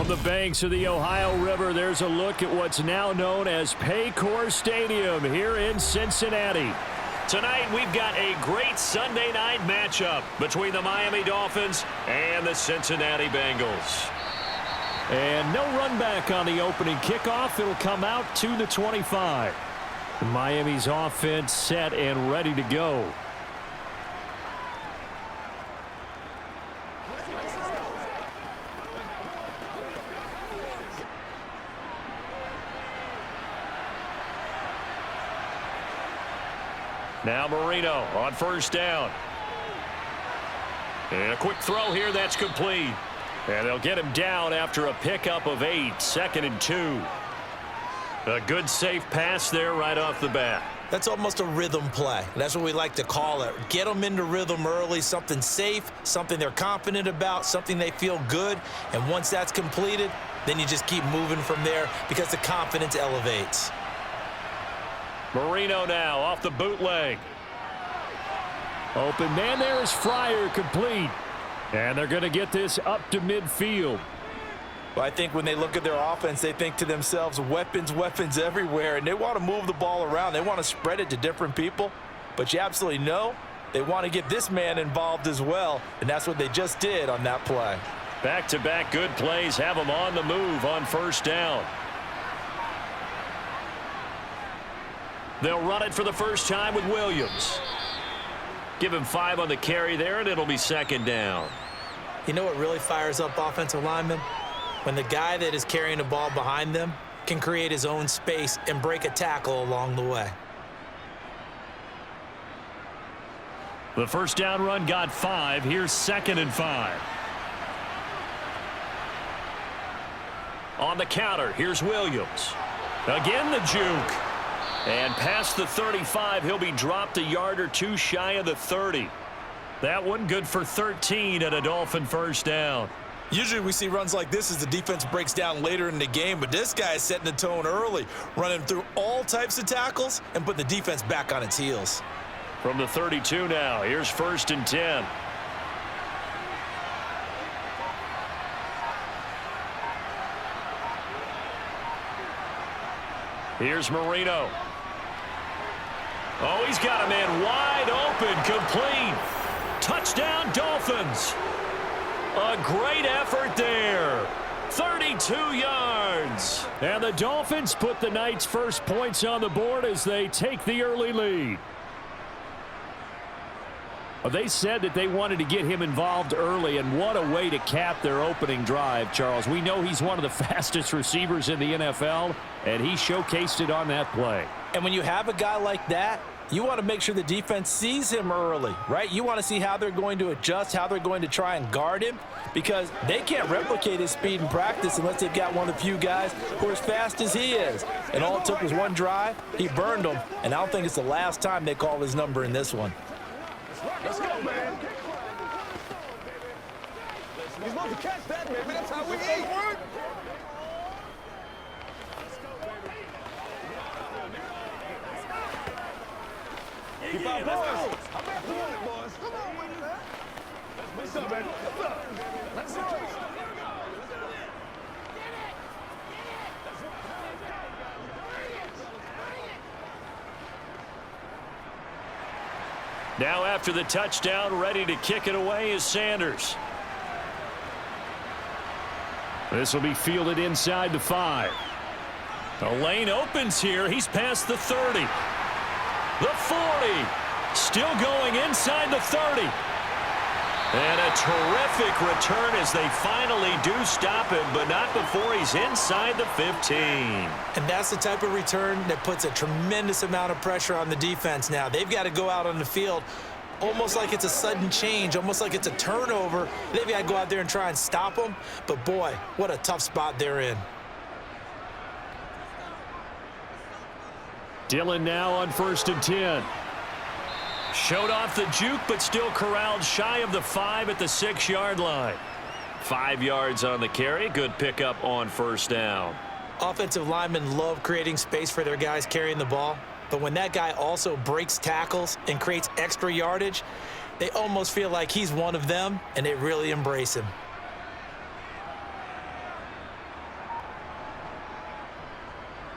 From the banks of the Ohio River, there's a look at what's now known as Paycor Stadium here in Cincinnati. Tonight, we've got a great Sunday night matchup between the Miami Dolphins and the Cincinnati Bengals. And no run back on the opening kickoff. It'll come out to the 25. Miami's offense set and ready to go. Now Marino on first down. And a quick throw here that's complete. And they'll get him down after a pickup of 8, 2nd and 2. A good safe pass there right off the bat. That's almost a rhythm play. That's what we like to call it. Get them into rhythm early, something safe, something they're confident about, something they feel good. And once that's completed, then you just keep moving from there because the confidence elevates. Marino now off the bootleg. Open man there is Fryer, complete. And they're going to get this up to midfield. Well, I think when they look at their offense, they think to themselves, weapons, weapons everywhere. And they want to move the ball around. They want to spread it to different people. But you absolutely know they want to get this man involved as well. And that's what they just did on that play. Back-to-back good plays have them on the move on first down. They'll run it for the first time with Williams. Give him 5 on the carry there, and it'll be 2nd down. You know what really fires up offensive linemen? When the guy that is carrying the ball behind them can create his own space and break a tackle along the way. The first down run got 5. Here's 2nd and 5. On the counter, here's Williams. Again, the juke. And past the 35, he'll be dropped a yard or 2 shy of the 30. That one good for 13 and a Dolphin first down. Usually we see runs like this as the defense breaks down later in the game, but this guy is setting the tone early, running through all types of tackles and putting the defense back on its heels. From the 32 now, here's 1st and 10. Here's Marino. Oh, he's got a man wide open, complete. Touchdown, Dolphins. A great effort there. 32 yards. And the Dolphins put the night's first points on the board as they take the early lead. Well, they said that they wanted to get him involved early, and what a way to cap their opening drive, Charles. We know he's one of the fastest receivers in the NFL, and he showcased it on that play. And when you have a guy like that, you want to make sure the defense sees him early, right? You want to see how they're going to adjust, how they're going to try and guard him, because they can't replicate his speed in practice unless they've got one of the few guys who are as fast as he is. And all it took was one drive. He burned them, and I don't think it's the last time they call his number in this one. Let's go, man. He's supposed to catch that, baby. That's how we eat. Keep our boys. I'm back to it, boys. Come on, win that. Let's go, man. Let's go. Now after the touchdown, ready to kick it away is Sanders. This will be fielded inside the 5. The lane opens here. He's past the 30. The 40. Still going inside the 30. And a terrific return as they finally do stop him, but not before he's inside the 15. And that's the type of return that puts a tremendous amount of pressure on the defense now. They've got to go out on the field almost like it's a sudden change, almost like it's a turnover. They've got to go out there and try and stop them. But, boy, what a tough spot they're in. Dillon now on 1st and 10. Showed off the juke, but still corralled shy of the 5 at the 6-yard line. 5 yards on the carry. Good pickup on first down. Offensive linemen love creating space for their guys carrying the ball. But when that guy also breaks tackles and creates extra yardage, they almost feel like he's one of them, and they really embrace him.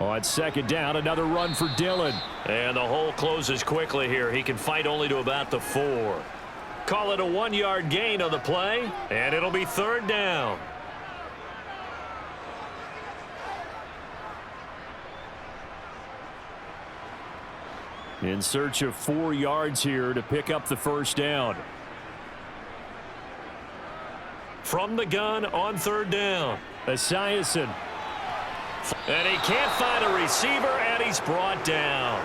On second down, another run for Dillon. And the hole closes quickly here. He can fight only to about the 4. Call it a 1-yard gain on the play, and it'll be third down. In search of 4 yards here to pick up the first down. From the gun on third down. Esiason. And he can't find a receiver, and he's brought down.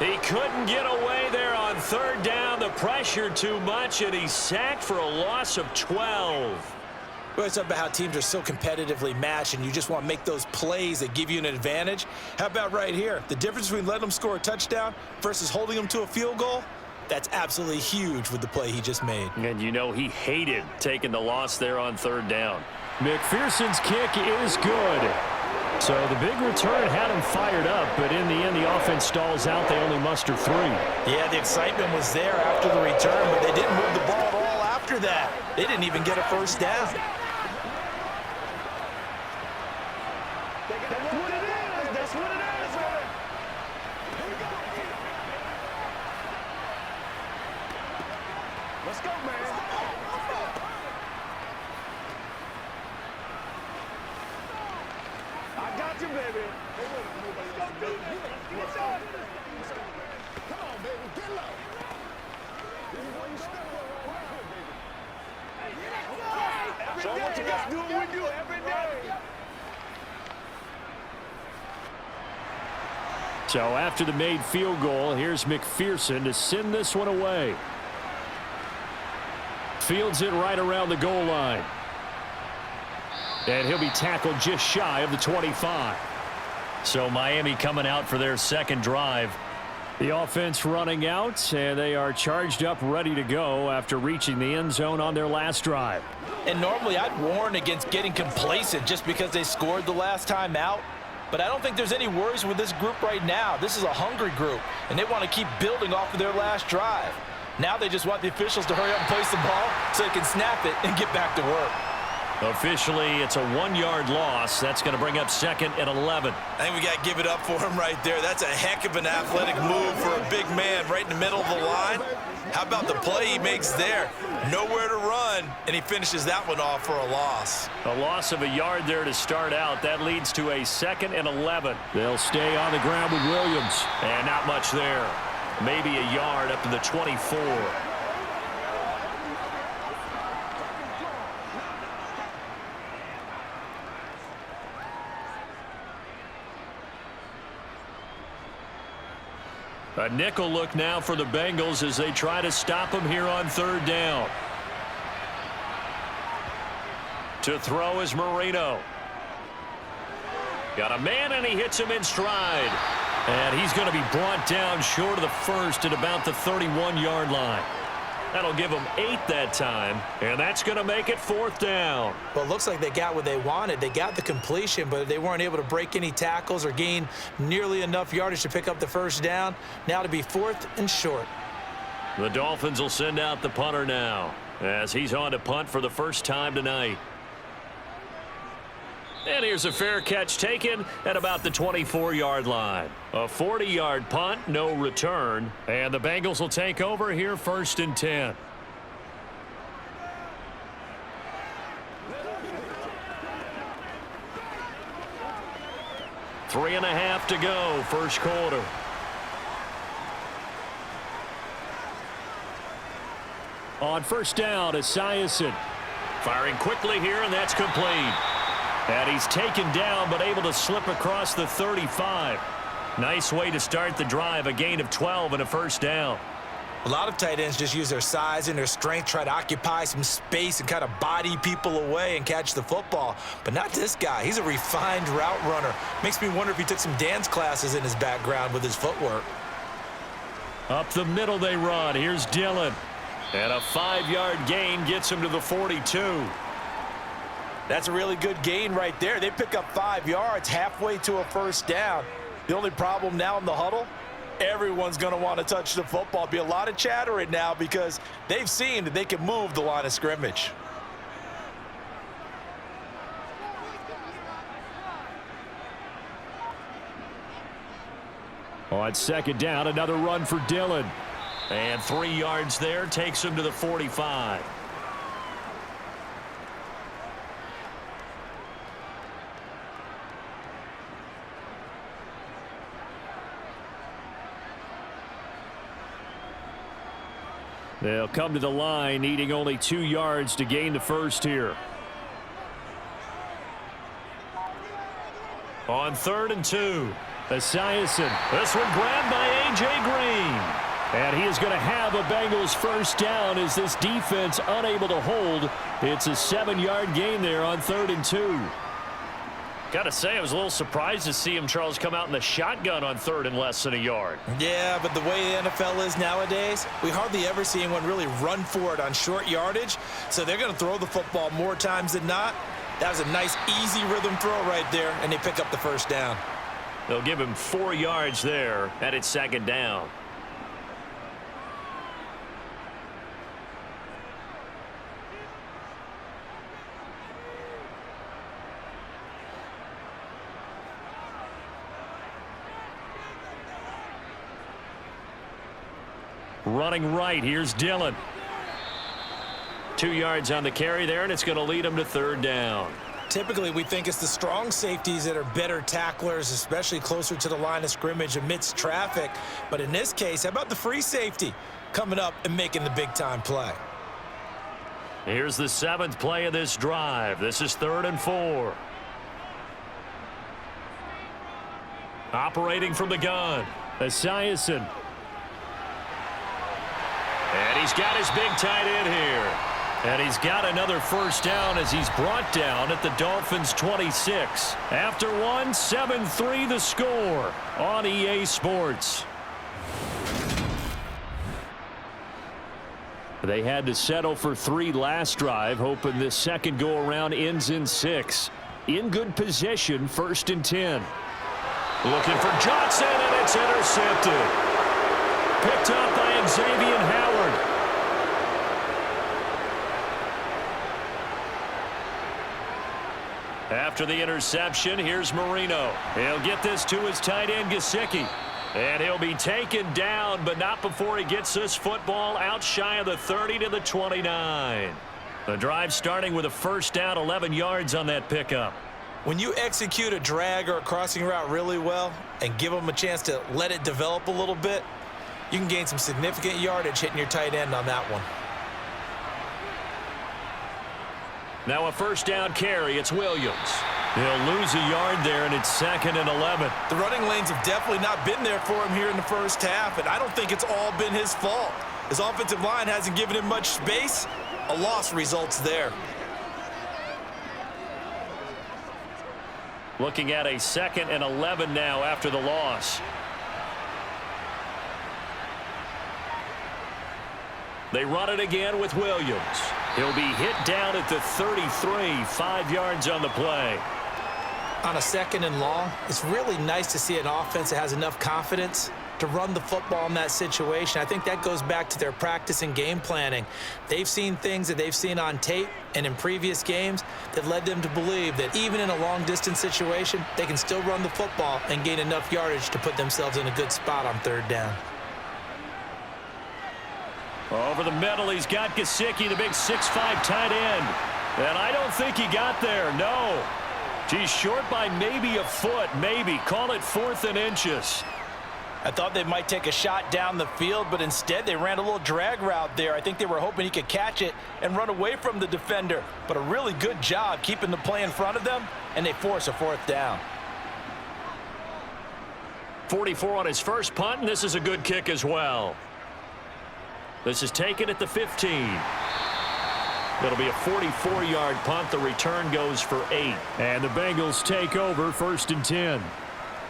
He couldn't get away there on third down. The pressure too much, and he's sacked for a loss of 12. Well, it's about how teams are so competitively matched, and you just want to make those plays that give you an advantage. How about right here? The difference between letting them score a touchdown versus holding them to a field goal, that's absolutely huge with the play he just made. And you know he hated taking the loss there on third down. McPherson's kick is good. So the big return had him fired up, but in the end, the offense stalls out. They only muster 3. Yeah, the excitement was there after the return, but they didn't move the ball at all after that. They didn't even get a first down. That's what it is. That's what it is. Let's go, man. I got you, baby. Come on, baby. Get low. This is where you step up right here, baby. So what you got to do what we do every day. So after the made field goal, here's McPherson to send this one away. Fields it right around the goal line. And he'll be tackled just shy of the 25. So Miami coming out for their second drive. The offense running out, and they are charged up, ready to go after reaching the end zone on their last drive. And normally I'd warn against getting complacent just because they scored the last time out. But I don't think there's any worries with this group right now. This is a hungry group, and they want to keep building off of their last drive. Now they just want the officials to hurry up and place the ball so they can snap it and get back to work. Officially, it's a 1-yard loss. That's going to bring up second and 11. I think we got to give it up for him right there. That's a heck of an athletic move for a big man right in the middle of the line. How about the play he makes there? Nowhere to run, and he finishes that one off for a loss. A loss of a yard there to start out. That leads to a second and 11. They'll stay on the ground with Williams. And not much there. Maybe a yard up to the 24. A nickel look now for the Bengals as they try to stop him here on third down. To throw is Marino. Got a man, and he hits him in stride. And he's going to be brought down short of the first at about the 31-yard line. That'll give them 8 that time, and that's going to make it fourth down. Well, it looks like they got what they wanted. They got the completion, but they weren't able to break any tackles or gain nearly enough yardage to pick up the first down. Now to be 4th and short. The Dolphins will send out the punter now as he's on to punt for the first time tonight. And here's a fair catch taken at about the 24-yard line. A 40-yard punt, no return. And the Bengals will take over here first and 10. Three and a half to go, first quarter. On first down, Esiason. Firing quickly here, and that's complete. And he's taken down, but able to slip across the 35. Nice way to start the drive, a gain of 12 and a first down. A lot of tight ends just use their size and their strength, try to occupy some space and kind of body people away and catch the football. But not this guy. He's a refined route runner. Makes me wonder if he took some dance classes in his background with his footwork. Up the middle they run. Here's Dillon. And a 5-yard gain gets him to the 42. That's a really good gain right there. They pick up 5 yards halfway to a first down. The only problem now in the huddle, everyone's going to want to touch the football. Be a lot of chatter right now because they've seen that they can move the line of scrimmage. On second down, another run for Dillon. And 3 yards there takes him to the 45. They'll come to the line, needing only 2 yards to gain the first here. On 3rd and 2. Esiason. This one grabbed by A.J. Green. And he is going to have a Bengals first down as this defense unable to hold. It's a 7-yard gain there on 3rd and 2. Got to say, I was a little surprised to see him, Charles, come out in the shotgun on 3rd and less than a yard. Yeah, but the way the NFL is nowadays, we hardly ever see anyone really run for it on short yardage. So they're going to throw the football more times than not. That was a nice, easy rhythm throw right there, and they pick up the first down. They'll give him 4 yards there, and it's 2nd down. Running right, here's Dillon. 2 yards on the carry there, and it's going to lead him to 3rd down. Typically, we think it's the strong safeties that are better tacklers, especially closer to the line of scrimmage amidst traffic. But in this case, how about the free safety coming up and making the big-time play? Here's the 7th play of this drive. This is 3rd and 4. Operating from the gun. Esiason. And he's got his big tight end here. And he's got another first down as he's brought down at the Dolphins' 26. After one, 7-3 the score on EA Sports. They had to settle for 3 last drive, hoping this second go-around ends in 6. In good position, 1st and 10. Looking for Johnson, and it's intercepted. Picked up by Xavier Howard. After the interception, here's Marino. He'll get this to his tight end, Gesicki. And he'll be taken down, but not before he gets this football out shy of the 30 to the 29. The drive starting with a first down, 11 yards on that pickup. When you execute a drag or a crossing route really well and give them a chance to let it develop a little bit, you can gain some significant yardage hitting your tight end on that one. Now a first down carry. It's Williams. He'll lose a yard there, and it's 2nd and 11. The running lanes have definitely not been there for him here in the first half, and I don't think it's all been his fault. His offensive line hasn't given him much space. A loss results there. Looking at a 2nd and 11 now after the loss. They run it again with Williams. He'll be hit down at the 33, 5 yards on the play. On a 2nd and long, it's really nice to see an offense that has enough confidence to run the football in that situation. I think that goes back to their practice and game planning. They've seen things that they've seen on tape and in previous games that led them to believe that even in a long-distance situation, they can still run the football and gain enough yardage to put themselves in a good spot on 3rd down. Over the middle, he's got Gesicki, the big 6'5" tight end. And I don't think he got there, no. He's short by maybe a foot, maybe. Call it 4th and inches. I thought they might take a shot down the field, but instead they ran a little drag route there. I think they were hoping he could catch it and run away from the defender. But a really good job keeping the play in front of them, and they force a 4th down. 44 on his first punt, and this is a good kick as well. This is taken at the 15. It'll be a 44-yard punt. The return goes for 8. And the Bengals take over 1st and 10.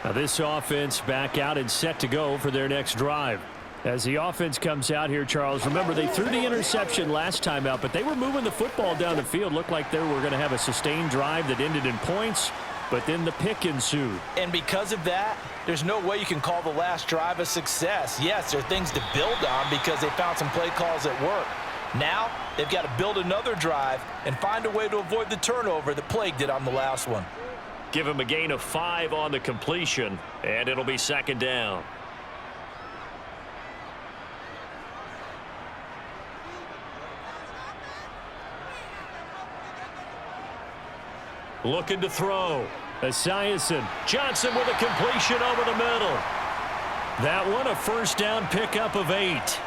Now this offense back out and set to go for their next drive. As the offense comes out here, Charles, remember they threw the interception last time out, but they were moving the football down the field. Looked like they were going to have a sustained drive that ended in points, but then the pick ensued. And because of that, there's no way you can call the last drive a success. Yes, there are things to build on because they found some play calls that work. Now, they've got to build another drive and find a way to avoid the turnover that plagued it on the last one. Give him a gain of 5 on the completion, and it'll be 2nd down. Looking to throw. Esiason. Johnson with a completion over the middle. That one a first down pickup of 8.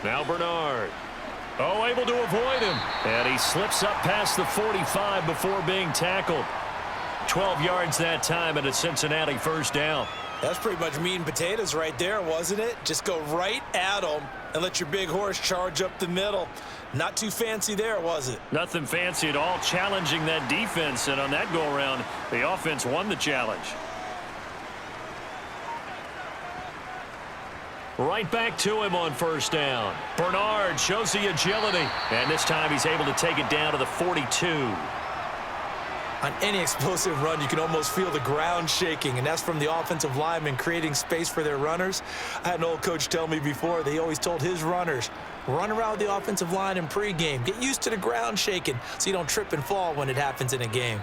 Now Bernard. Oh, able to avoid him. And he slips up past the 45 before being tackled. 12 yards that time and a Cincinnati first down. That's pretty much meat and potatoes right there, wasn't it? Just go right at them and let your big horse charge up the middle. Not too fancy there, was it? Nothing fancy at all, challenging that defense. And on that go-around, the offense won the challenge. Right back to him on first down. Bernard shows the agility. And this time he's able to take it down to the 42. On any explosive run, you can almost feel the ground shaking, and that's from the offensive linemen creating space for their runners. I had an old coach tell me before, they always told his runners, run around the offensive line in pregame. Get used to the ground shaking so you don't trip and fall when it happens in a game.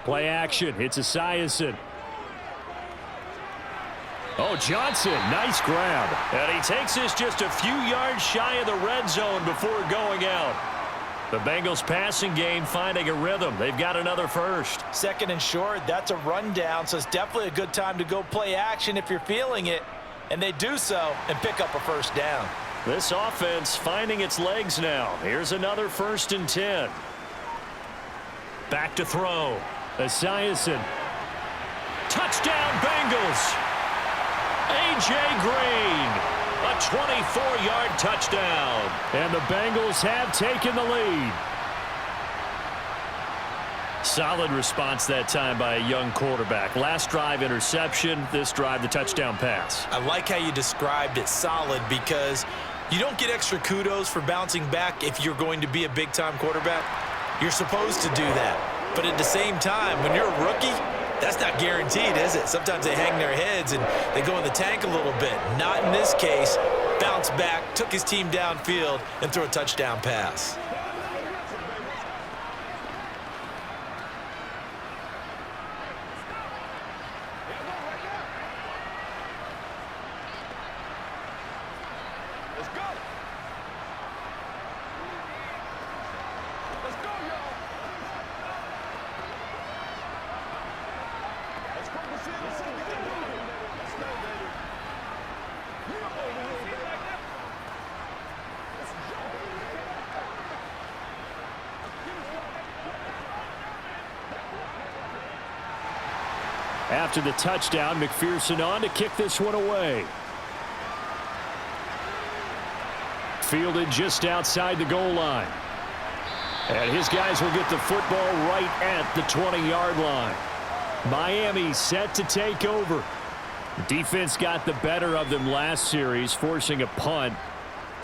Play action. It's Esiason. Oh, Johnson, nice grab. And he takes this just a few yards shy of the red zone before going out. The Bengals passing game finding a rhythm. They've got another first. Second and short, that's a rundown, so it's definitely a good time to go play action if you're feeling it. And they do so and pick up a first down. This offense finding its legs now. Here's another 1st and 10. Back to throw. Esiason. Touchdown, Bengals. A.J. Green, a 24-yard touchdown. And the Bengals have taken the lead. Solid response that time by a young quarterback. Last drive, interception. This drive, the touchdown pass. I like how you described it, solid, because you don't get extra kudos for bouncing back if you're going to be a big-time quarterback. You're supposed to do that. But at the same time, when you're a rookie, that's not guaranteed, is it? Sometimes they hang their heads and they go in the tank a little bit. Not in this case. Bounce back, took his team downfield, and threw a touchdown pass. Let's go. Let's go, y'all. Let's go, let's go, baby. You know what it is, baby. Let's go. After the touchdown, McPherson on to kick this one away. Fielded just outside the goal line. And his guys will get the football right at the 20-yard line. Miami set to take over. Defense got the better of them last series, forcing a punt.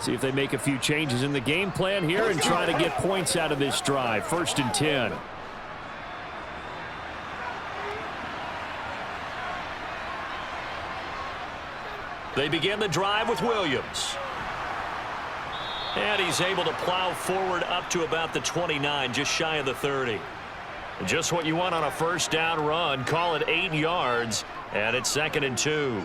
See if they make a few changes in the game plan here and try to get points out of this drive. 1st and 10. They begin the drive with Williams. And he's able to plow forward up to about the 29, just shy of the 30. Just what you want on a first down run. Call it 8 yards, and it's 2nd and 2.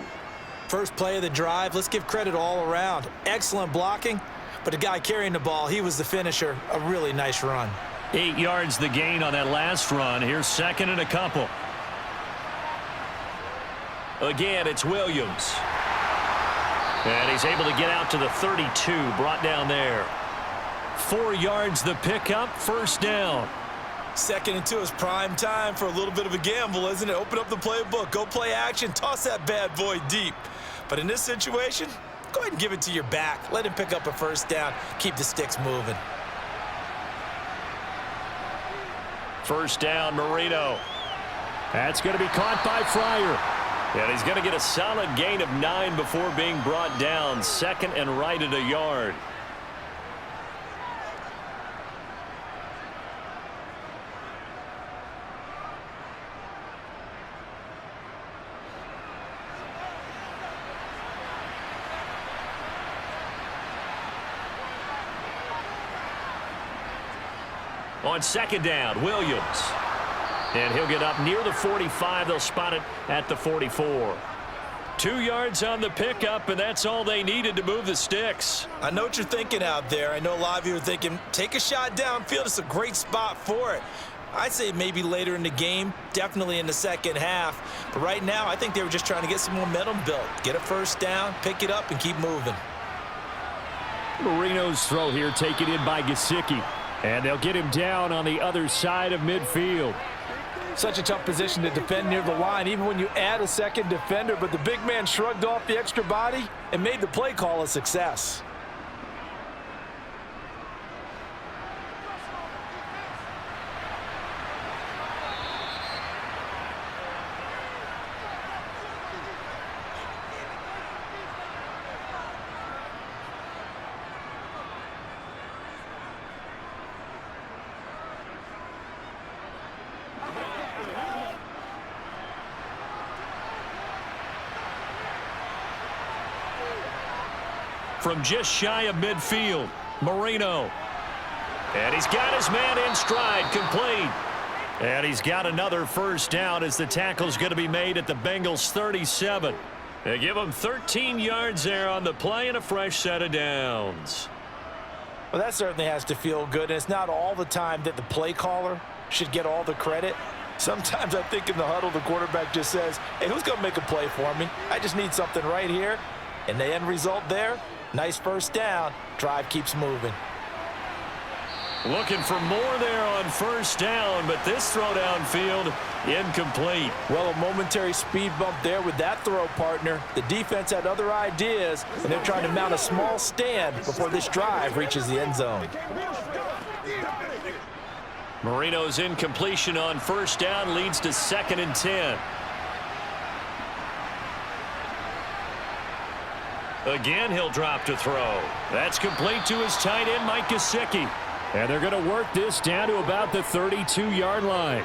First play of the drive, let's give credit all around. Excellent blocking, but the guy carrying the ball, he was the finisher. A really nice run. 8 yards the gain on that last run. Here's 2nd and a couple. Again, it's Williams. And he's able to get out to the 32, brought down there. 4 yards the pickup, first down. 2nd and 2 is prime time for a little bit of a gamble, isn't it? Open up the playbook, go play action, toss that bad boy deep. But in this situation, go ahead and give it to your back. Let him pick up a first down, keep the sticks moving. First down, Marino. That's going to be caught by Fryer. And he's going to get a solid gain of 9 before being brought down. 2nd and right at a yard. On second down, Williams. And he'll get up near the 45. They'll spot it at the 44. 2 yards on the pickup, and that's all they needed to move the sticks. I know what you're thinking out there. I know a lot of you are thinking, take a shot downfield. It's a great spot for it. I'd say maybe later in the game, definitely in the second half. But right now, I think they were just trying to get some momentum built. Get a first down, pick it up, and keep moving. Marino's throw here taken in by Gesicki. And they'll get him down on the other side of midfield. Such a tough position to defend near the line, even when you add a second defender. But the big man shrugged off the extra body and made the play call a success. From just shy of midfield, Marino. And he's got his man in stride, complete. And he's got another first down as the tackle's going to be made at the Bengals 37. They give him 13 yards there on the play and a fresh set of downs. Well, that certainly has to feel good. And it's not all the time that the play caller should get all the credit. Sometimes I think in the huddle, the quarterback just says, hey, who's going to make a play for me? I just need something right here. And the end result there, nice first down. Drive keeps moving. Looking for more there on first down, but this throw downfield incomplete. Well, a momentary speed bump there with that throw, partner. The defense had other ideas, and they're trying to mount a small stand before this drive reaches the end zone. Marino's incompletion on first down leads to 2nd and 10. Again, he'll drop to throw. That's complete to his tight end, Mike Gesicki. And they're going to work this down to about the 32-yard line.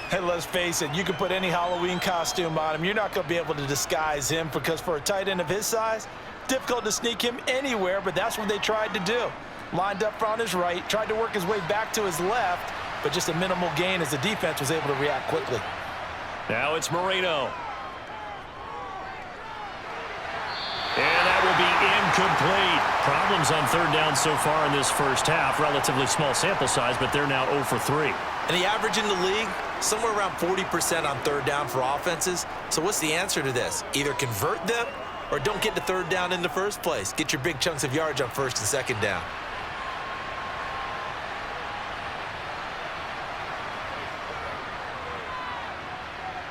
Hey, let's face it, you can put any Halloween costume on him. You're not going to be able to disguise him because for a tight end of his size, difficult to sneak him anywhere, but that's what they tried to do. Lined up on his right, tried to work his way back to his left, but just a minimal gain as the defense was able to react quickly. Now it's Marino. And that will be incomplete. Problems on third down so far in this first half. Relatively small sample size, but they're now 0 for 3. And the average in the league, somewhere around 40% on third down for offenses. So what's the answer to this? Either convert them or don't get to third down in the first place. Get your big chunks of yards on first and second down.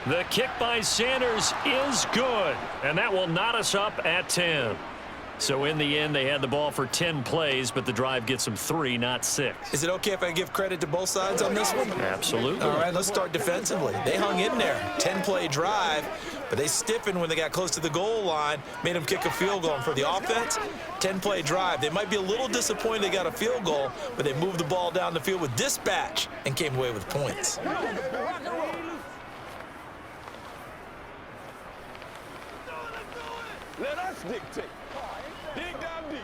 The kick by Sanders is good, and that will knot us up at 10. So in the end, they had the ball for 10 plays, but the drive gets them 3, not 6. Is it okay if I give credit to both sides on this one? Absolutely. All right, let's start defensively. They hung in there. 10-play drive, but they stiffened when they got close to the goal line, made them kick a field goal. And for the offense, 10-play drive. They might be a little disappointed they got a field goal, but they moved the ball down the field with dispatch and came away with points. Let us dictate. Dig down deep.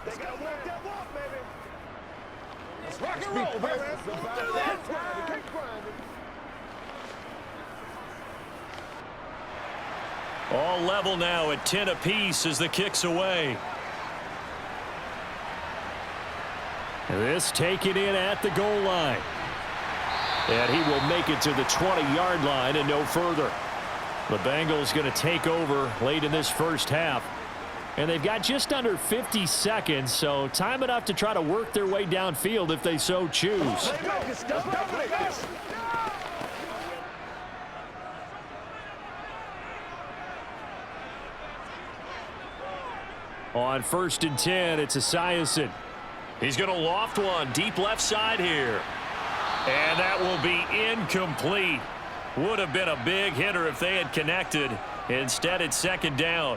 They gotta walk that walk, baby. Let's rock and roll, baby. Do that. Keep grinding. All level now at 10 apiece as the kick's away. This taken in at the goal line. And he will make it to the 20-yard line and no further. The Bengals going to take over late in this first half. And they've got just under 50 seconds, so time enough to try to work their way downfield if they so choose. On 1st and 10, it's Esiason. He's going to loft one deep left side here. And that will be incomplete. Would have been a big hitter if they had connected. Instead, it's 2nd down.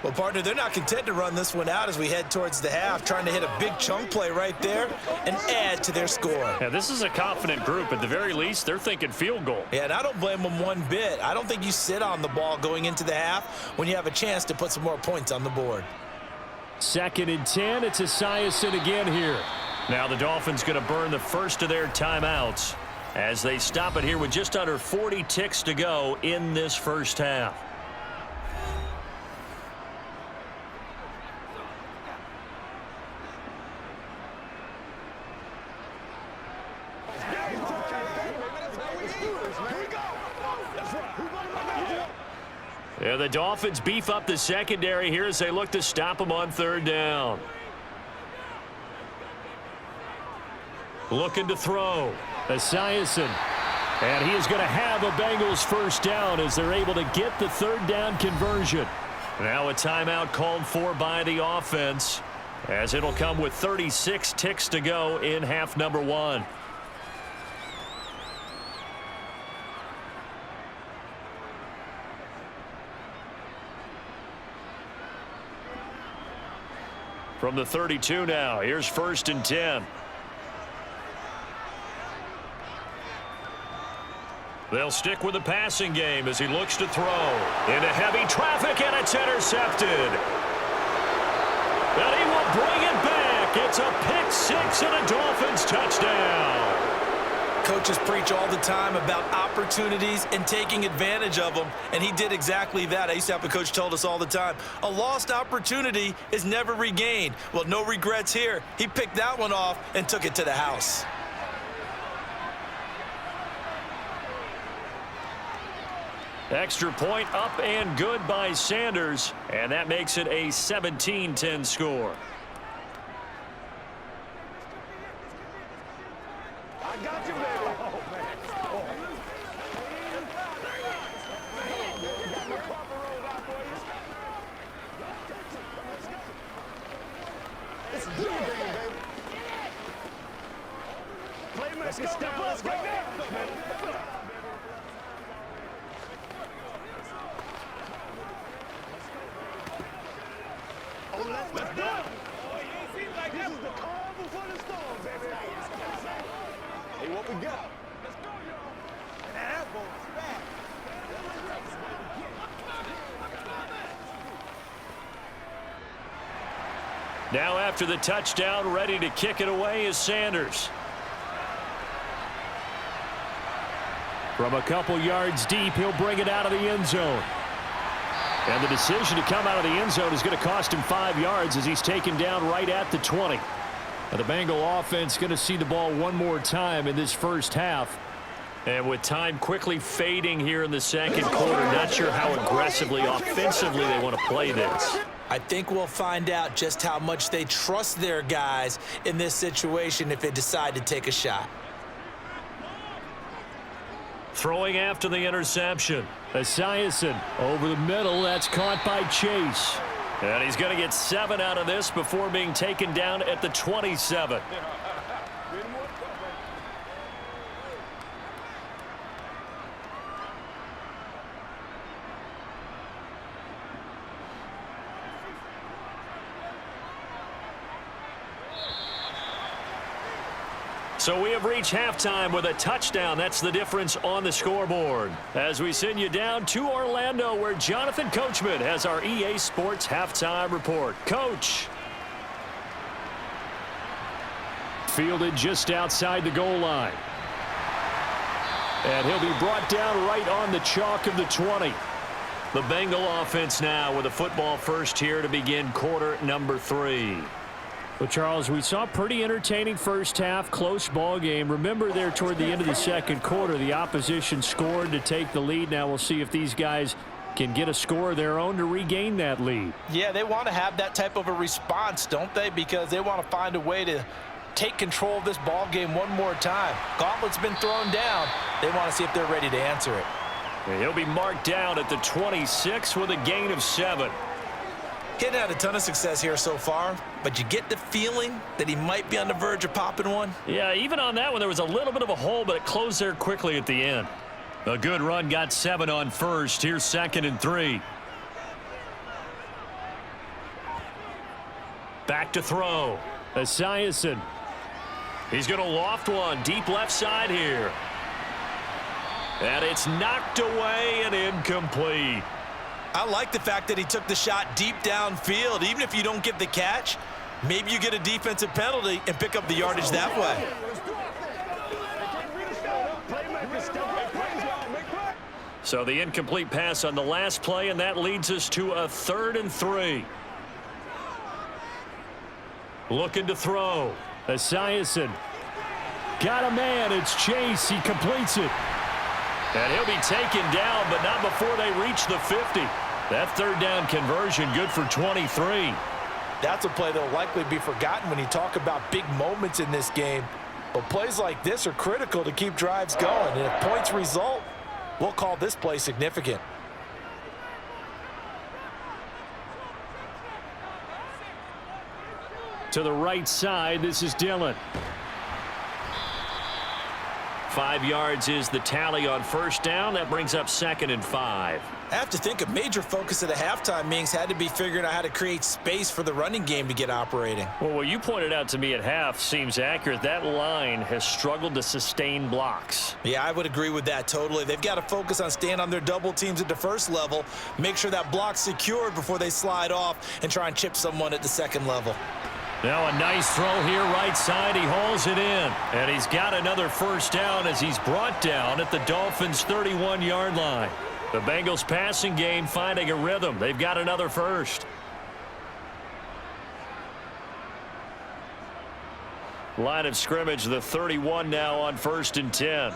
Well, partner, they're not content to run this one out as we head towards the half, trying to hit a big chunk play right there and add to their score. Yeah, this is a confident group. At the very least, they're thinking field goal. Yeah, and I don't blame them one bit. I don't think you sit on the ball going into the half when you have a chance to put some more points on the board. 2nd and 10. It's Esiason again here. Now the Dolphins going to burn the first of their timeouts as they stop it here with just under 40 ticks to go in this first half. Yeah, the Dolphins beef up the secondary here as they look to stop them on 3rd down. Looking to throw. Esiason. And he is going to have a Bengals first down as they're able to get the 3rd down conversion. Now a timeout called for by the offense as it'll come with 36 ticks to go in half number 1. From the 32 now, here's 1st and 10. They'll stick with the passing game as he looks to throw. Into heavy traffic, and it's intercepted. And he will bring it back. It's a pick 6 and a Dolphins touchdown. Coaches preach all the time about opportunities and taking advantage of them, and he did exactly that. I used to have a coach told us all the time, a lost opportunity is never regained. Well, no regrets here. He picked that one off and took it to the house. Extra point up and good by Sanders, and that makes it a 17-10 score. I got you, baby. Oh, man. Oh. It's a good game, baby. Playmaker, step up. Let's go. Let's go. This is the calm before the storm, baby. Hey, what we got? Let's go, y'all. And that ball's back. Now after the touchdown, ready to kick it away is Sanders. From a couple yards deep, he'll bring it out of the end zone. And the decision to come out of the end zone is going to cost him 5 yards as he's taken down right at the 20. Now the Bengal offense going to see the ball one more time in this first half. And with time quickly fading here in the second quarter, not sure how aggressively, offensively they want to play this. I think we'll find out just how much they trust their guys in this situation if they decide to take a shot. Throwing after the interception. Esiason over the middle. That's caught by Chase. And he's going to get 7 out of this before being taken down at the 27. So we have reached halftime with a touchdown. That's the difference on the scoreboard. As we send you down to Orlando, where Jonathan Coachman has our EA Sports halftime report. Coach. Fielded just outside the goal line. And he'll be brought down right on the chalk of the 20. The Bengal offense now with a football first here to begin quarter number 3. Well, Charles, we saw a pretty entertaining first half, close ball game. Remember there toward the end of the second quarter, the opposition scored to take the lead. Now we'll see if these guys can get a score of their own to regain that lead. Yeah, they want to have that type of a response, don't they? Because they want to find a way to take control of this ball game one more time. Gauntlet's been thrown down. They want to see if they're ready to answer it. And he'll be marked down at the 26 with a gain of 7. He hadn't had a ton of success here so far, but you get the feeling that he might be on the verge of popping one. Yeah, even on that one, there was a little bit of a hole, but it closed there quickly at the end. A good run, got 7 on first. Here's 2nd and 3. Back to throw. Esiason. He's going to loft one deep left side here. And it's knocked away and incomplete. I like the fact that he took the shot deep downfield. Even if you don't get the catch, maybe you get a defensive penalty and pick up the yardage that way. So the incomplete pass on the last play, and that leads us to a 3rd and 3. Looking to throw. Esiason. Got a man. It's Chase. He completes it. And he'll be taken down, but not before they reach the 50. That 3rd down conversion good for 23. That's a play that will likely be forgotten when you talk about big moments in this game. But plays like this are critical to keep drives going. And if points result, we'll call this play significant. To the right side, this is Dillon. 5 yards is the tally on 1st down. That brings up 2nd and 5. I have to think a major focus of the halftime meetings had to be figuring out how to create space for the running game to get operating. Well, what you pointed out to me at half seems accurate. That line has struggled to sustain blocks. Yeah, I would agree with that totally. They've got to focus on staying on their double teams at the 1st level, make sure that block's secured before they slide off and try and chip someone at the 2nd level. Now a nice throw here right side. He hauls it in. And he's got another 1st down as he's brought down at the Dolphins' 31-yard line. The Bengals passing game finding a rhythm. They've got another 1st. Line of scrimmage, the 31 now on 1st and 10.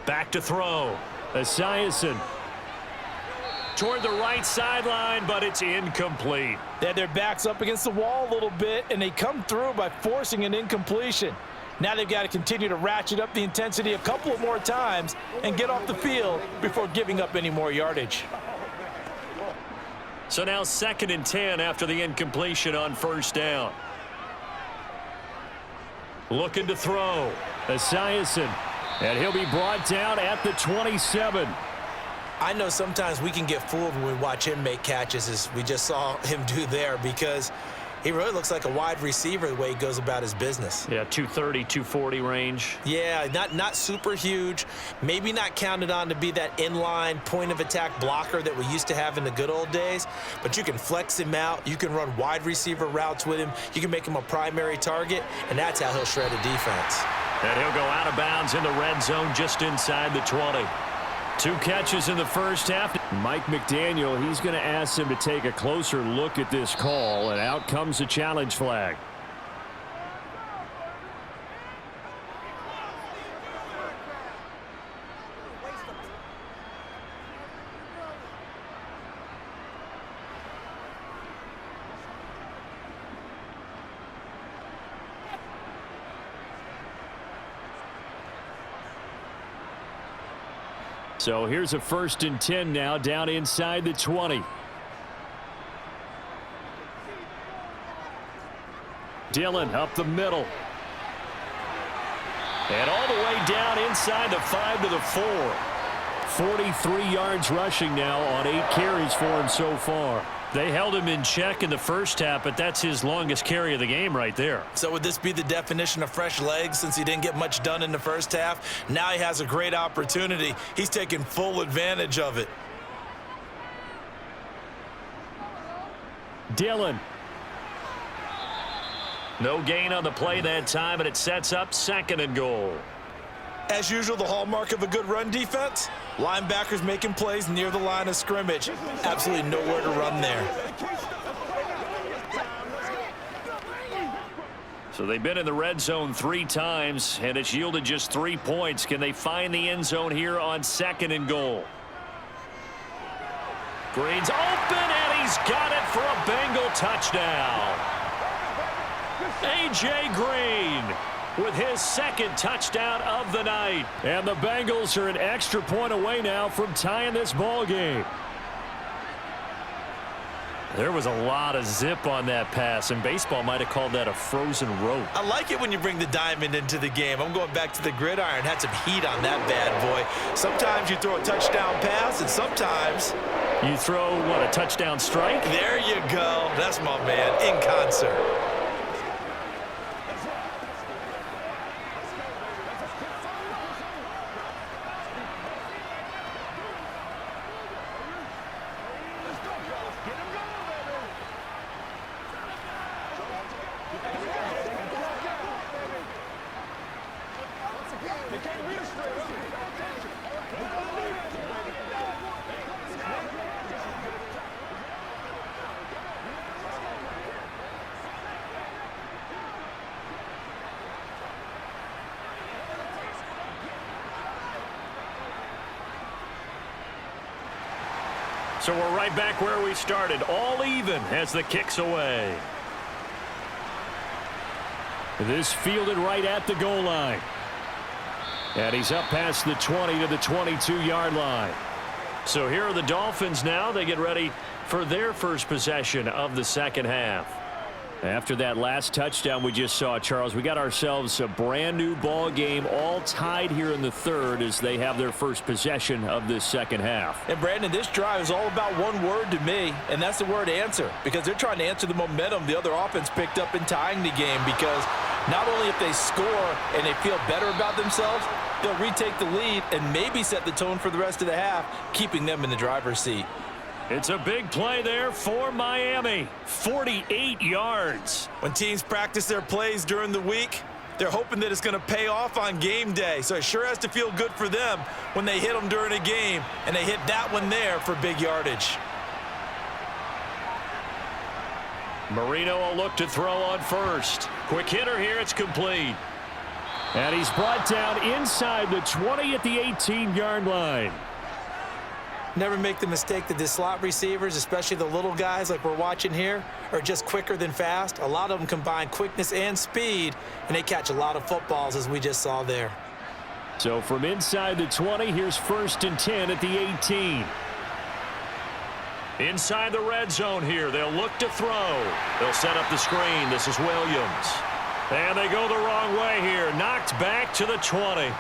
Back to throw. Esiason. Toward the right sideline, but it's incomplete. They had their backs up against the wall a little bit, and they come through by forcing an incompletion. Now they've got to continue to ratchet up the intensity a couple of more times and get off the field before giving up any more yardage. So now 2nd and 10 after the incompletion on 1st down. Looking to throw. Esiason. And he'll be brought down at the 27. I know sometimes we can get fooled when we watch him make catches, as we just saw him do there, because he really looks like a wide receiver the way he goes about his business. Yeah, 230, 240 range. Yeah, not super huge. Maybe not counted on to be that inline point-of-attack blocker that we used to have in the good old days, but you can flex him out. You can run wide receiver routes with him. You can make him a primary target, and that's how he'll shred a defense. And he'll go out of bounds in the red zone just inside the 20. 2 catches in the 1st half. Mike McDaniel, he's going to ask him to take a closer look at this call, and out comes the challenge flag. So here's a 1st and 10 now down inside the 20. Dillon up the middle. And all the way down inside the 5 to the 4. 43 yards rushing now on 8 carries for him so far. They held him in check in the 1st half, but that's his longest carry of the game right there. So would this be the definition of fresh legs since he didn't get much done in the 1st half? Now he has a great opportunity. He's taking full advantage of it. Dillon. No gain on the play that time, and it sets up 2nd and goal. As usual, the hallmark of a good run defense, linebackers making plays near the line of scrimmage. Absolutely nowhere to run there. So they've been in the red zone 3 times, and it's yielded just 3 points. Can they find the end zone here on 2nd and goal? Green's open, and he's got it for a Bengal touchdown. A.J. Green with his 2nd touchdown of the night. And the Bengals are an extra point away now from tying this ball game. There was a lot of zip on that pass, and baseball might have called that a frozen rope. I like it when you bring the diamond into the game. I'm going back to the gridiron. Had some heat on that bad boy. Sometimes you throw a touchdown pass, and sometimes you throw, what, a touchdown strike? There you go. That's my man, in concert. So we're right back where we started, all even as the kick's away. This fielded right at the goal line. And he's up past the 20 to the 22-yard line. So here are the Dolphins now. They get ready for their first possession of the second half. After that last touchdown we just saw, Charles, we got ourselves a brand new ball game, all tied here in the third as they have their first possession of this second half. And Brandon, this drive is all about one word to me, and that's the word answer, because they're trying to answer the momentum the other offense picked up in tying the game, because not only if they score and they feel better about themselves, they'll retake the lead and maybe set the tone for the rest of the half, keeping them in the driver's seat. It's a big play there for Miami. 48 yards. When teams practice their plays during the week, they're hoping that it's going to pay off on game day. So it sure has to feel good for them when they hit them during a game, and they hit that one there for big yardage. Marino will look to throw on first. Quick hitter here. It's complete. And he's brought down inside the 20 at the 18-yard line. Never make the mistake that the slot receivers, especially the little guys like we're watching here, are just quicker than fast. A lot of them combine quickness and speed, and they catch a lot of footballs, as we just saw there. So from inside the 20, here's 1st and 10 at the 18. Inside the red zone here, they'll look to throw. They'll set up the screen. This is Williams. And they go the wrong way here. Knocked back to the 20.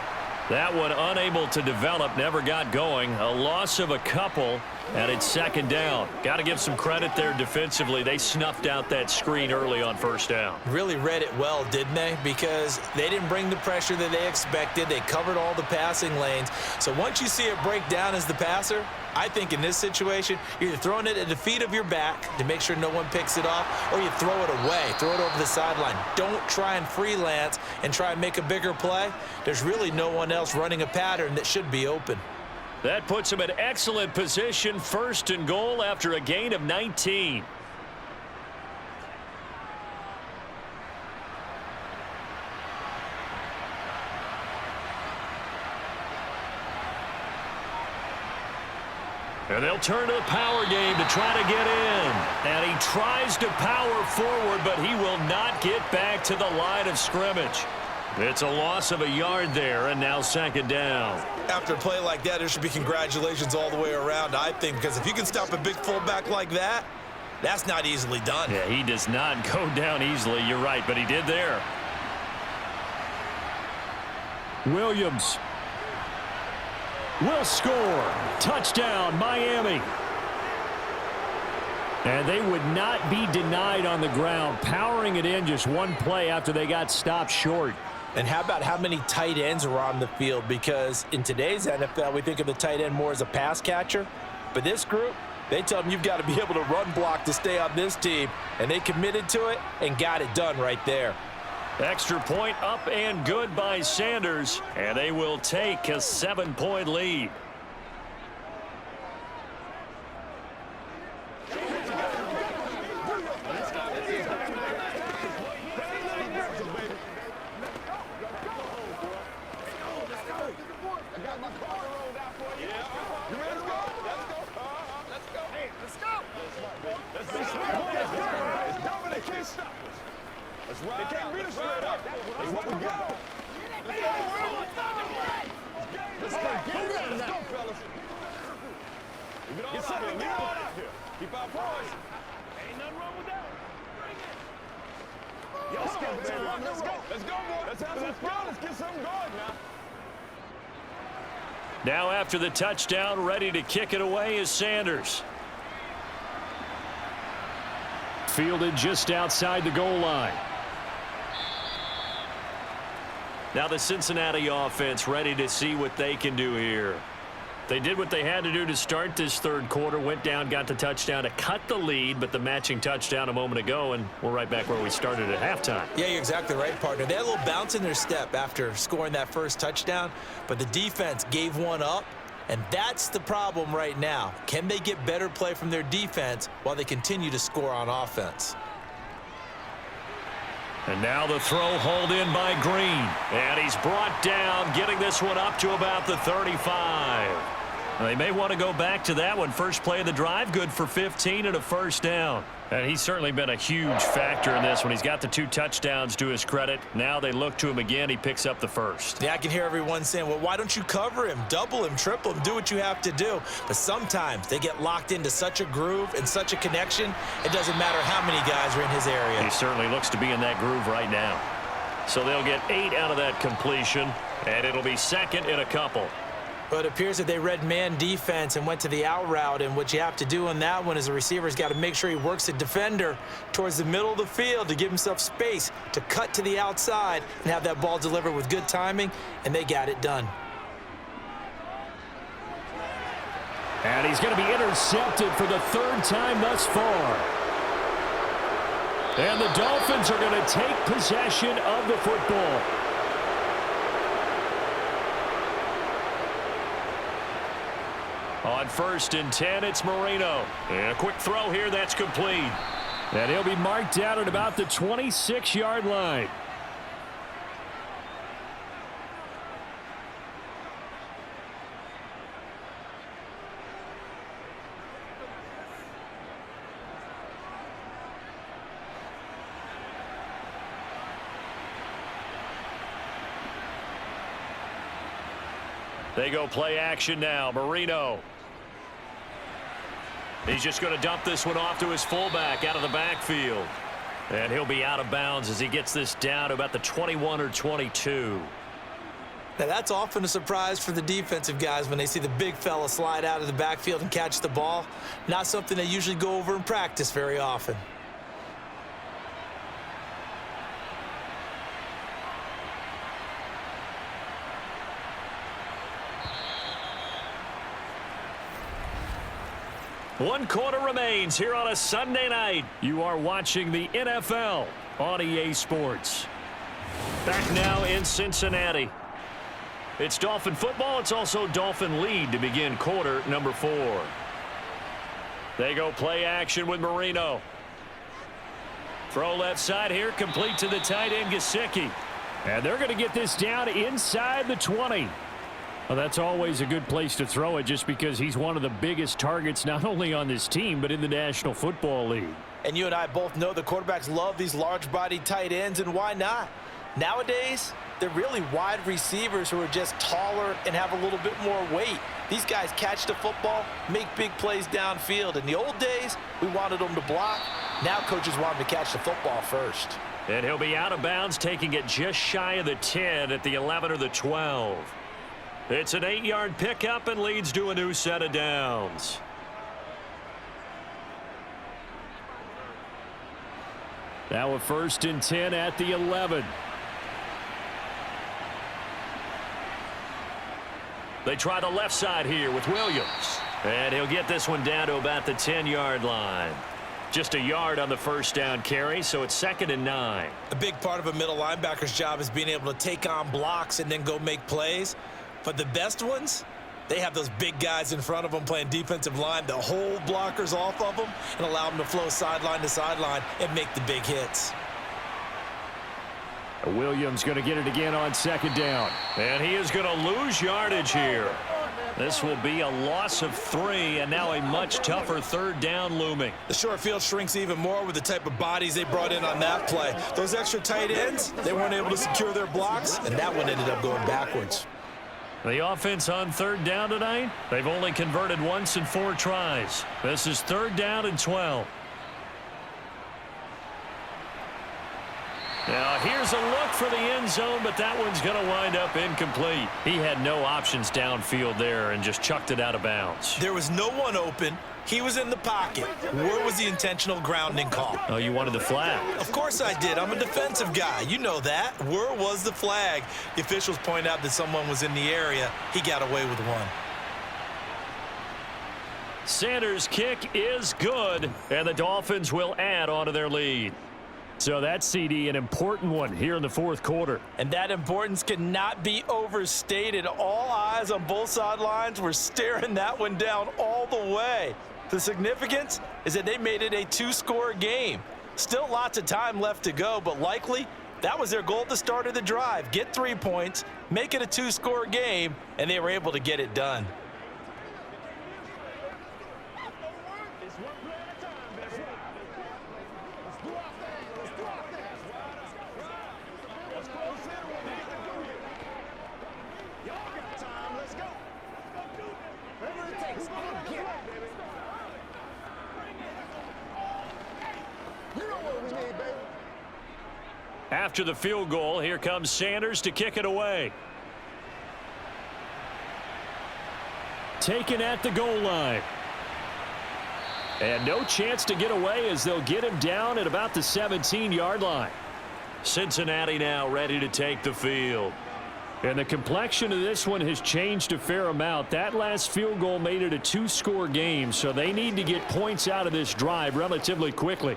That one unable to develop, never got going. A loss of a couple, and it's second down. Got to give some credit there defensively. They snuffed out that screen early on first down. Really read it well, didn't they? Because they didn't bring the pressure that they expected. They covered all the passing lanes. So once you see it break down as the passer, I think in this situation, you're either throwing it at the feet of your back to make sure no one picks it off, or you throw it away, throw it over the sideline. Don't try and freelance and try and make a bigger play. There's really no one else running a pattern that should be open. That puts him in excellent position, 1st and goal after a gain of 19. And they'll turn to the power game to try to get in. And he tries to power forward, but he will not get back to the line of scrimmage. It's a loss of a yard there, and now second down. After a play like that, there should be congratulations all the way around, I think, because if you can stop a big fullback like that, that's not easily done. Yeah, he does not go down easily. You're right, but he did there. Williams will score. Touchdown, Miami. And they would not be denied on the ground, powering it in just one play after they got stopped short. And how about how many tight ends are on the field? Because in today's NFL, we think of the tight end more as a pass catcher. But this group, they tell them you've got to be able to run block to stay on this team. And they committed to it and got it done right there. Extra point up and good by Sanders. And they will take a 7-point lead. They can't beat us straight up. That's what we got. Let's go, fellas. Get something out here. Keep our poise. Ain't nothing wrong with that. Let's go, man. Let's go. Let's go, boy. Let's have some fun. Let's get something going now. Now after the touchdown, ready to kick it away is Sanders. Fielded just outside the goal line. Now the Cincinnati offense ready to see what they can do here. They did what they had to do to start this third quarter, went down, got the touchdown to cut the lead, but the matching touchdown a moment ago, and we're right back where we started at halftime. Yeah, you're exactly right, partner. They had a little bounce in their step after scoring that first touchdown, but the defense gave one up, and that's the problem right now. Can they get better play from their defense while they continue to score on offense? And now the throw hauled in by Green. And he's brought down, getting this one up to about the 35. They may want to go back to that one. First play of the drive, good for 15 and a first down. And he's certainly been a huge factor in this one. He's got the 2 touchdowns to his credit. Now they look to him again. He picks up the first. Yeah, I can hear everyone saying, well, why don't you cover him, double him, triple him, do what you have to do. But sometimes they get locked into such a groove and such a connection, it doesn't matter how many guys are in his area. He certainly looks to be in that groove right now. So they'll get 8 out of that completion, and it'll be second in a couple. But it appears that they read man defense and went to the out route, and what you have to do on that one is the receiver's got to make sure he works the defender towards the middle of the field to give himself space to cut to the outside and have that ball delivered with good timing, and they got it done. And he's going to be intercepted for the 3rd time thus far. And the Dolphins are going to take possession of the football. On 1st and 10, it's Marino. And a quick throw here, that's complete. And he'll be marked down at about the 26-yard line. They go play action now. Marino. He's just going to dump this one off to his fullback out of the backfield. And he'll be out of bounds as he gets this down to about the 21 or 22. Now, that's often a surprise for the defensive guys when they see the big fella slide out of the backfield and catch the ball. Not something they usually go over in practice very often. One quarter remains here on a Sunday night. You are watching the NFL on EA Sports. Back now in Cincinnati. It's Dolphin football. It's also Dolphin lead to begin quarter number 4. They go play action with Marino. Throw left side here, complete to the tight end, Gesicki. And they're going to get this down inside the 20. Well, that's always a good place to throw it just because he's one of the biggest targets not only on this team but in the National Football League. And you and I both know the quarterbacks love these large-bodied tight ends, and why not? Nowadays, they're really wide receivers who are just taller and have a little bit more weight. These guys catch the football, make big plays downfield. In the old days, we wanted them to block. Now coaches want them to catch the football first. And he'll be out of bounds, taking it just shy of the 10 at the 11 or the 12. It's an 8-yard pickup and leads to a new set of downs. Now a 1st and 10 at the 11. They try the left side here with Williams. And he'll get this one down to about the 10-yard line. Just a yard on the first down carry, so it's 2nd and 9. A big part of a middle linebacker's job is being able to take on blocks and then go make plays. But the best ones, they have those big guys in front of them playing defensive line that hold blockers off of them and allow them to flow sideline to sideline and make the big hits. Williams going to get it again on 2nd down. And he is going to lose yardage here. This will be a loss of 3, and now a much tougher 3rd down looming. The short field shrinks even more with the type of bodies they brought in on that play. Those extra tight ends, they weren't able to secure their blocks, and that one ended up going backwards. The offense on 3rd down tonight, they've only converted once in 4 tries. This is 3rd down and 12. Now here's a look for the end zone, but that one's going to wind up incomplete. He had no options downfield there and just chucked it out of bounds. There was no one open. He was in the pocket. Where was the intentional grounding call? Oh, you wanted the flag. Of course I did. I'm a defensive guy. You know that. Where was the flag? The officials point out that someone was in the area. He got away with one. Sanders' kick is good, and the Dolphins will add on to their lead. So that's, CD, an important one here in the 4th quarter. And that importance cannot be overstated. All eyes on both sidelines were staring that one down all the way. The significance is that they made it a 2-score game. Still lots of time left to go, but likely that was their goal at the start of the drive. Get 3 points, make it a 2-score game, and they were able to get it done. After the field goal, here comes Sanders to kick it away. Taken at the goal line. And no chance to get away as they'll get him down at about the 17-yard line. Cincinnati now ready to take the field. And the complexion of this one has changed a fair amount. That last field goal made it a two-score game, so they need to get points out of this drive relatively quickly.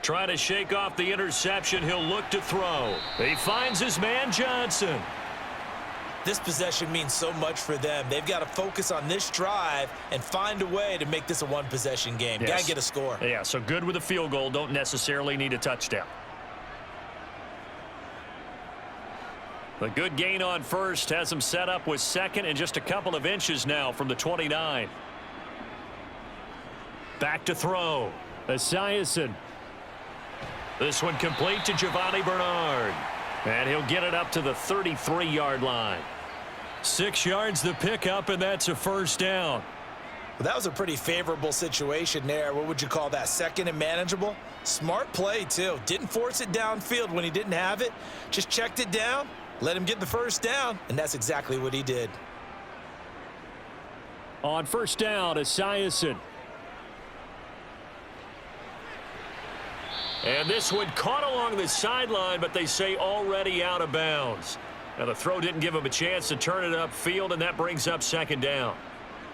Trying to shake off the interception, he'll look to throw. He finds his man Johnson. This possession means so much for them. They've got to focus on this drive and find a way to make this a one-possession game. Yes. Got to get a score. Yeah, so good with a field goal. Don't necessarily need a touchdown. The good gain on first has him set up with second and just a couple of inches now from the 29. Back to throw. Esiason. This one complete to Giovanni Bernard. And he'll get it up to the 33-yard line. 6 yards the pickup, and that's a first down. Well, that was a pretty favorable situation there. What would you call that? Second and manageable? Smart play, too. Didn't force it downfield when he didn't have it. Just checked it down, let him get the first down, and that's exactly what he did. On first down, Esiason. And this one caught along the sideline, but they say already out of bounds. Now, the throw didn't give him a chance to turn it upfield, and that brings up second down.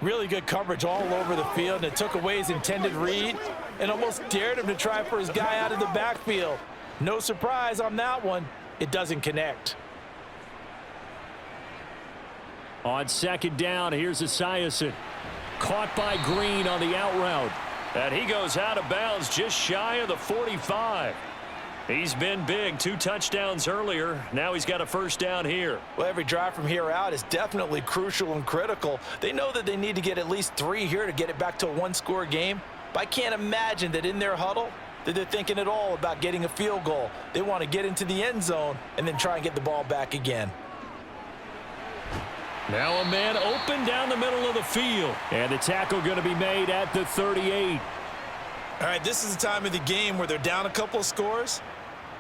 Really good coverage all over the field, and it took away his intended read and almost dared him to try for his guy out of the backfield. No surprise on that one. It doesn't connect. On second down, here's Esiason. Caught by Green on the out route. And he goes out of bounds just shy of the 45. He's been big. 2 touchdowns earlier. Now he's got a first down here. Well, every drive from here out is definitely crucial and critical. They know that they need to get at least 3 here to get it back to a one-score game. But I can't imagine that in their huddle that they're thinking at all about getting a field goal. They want to get into the end zone and then try and get the ball back again. Now a man open down the middle of the field. And the tackle going to be made at the 38. All right, this is the time of the game where they're down a couple of scores,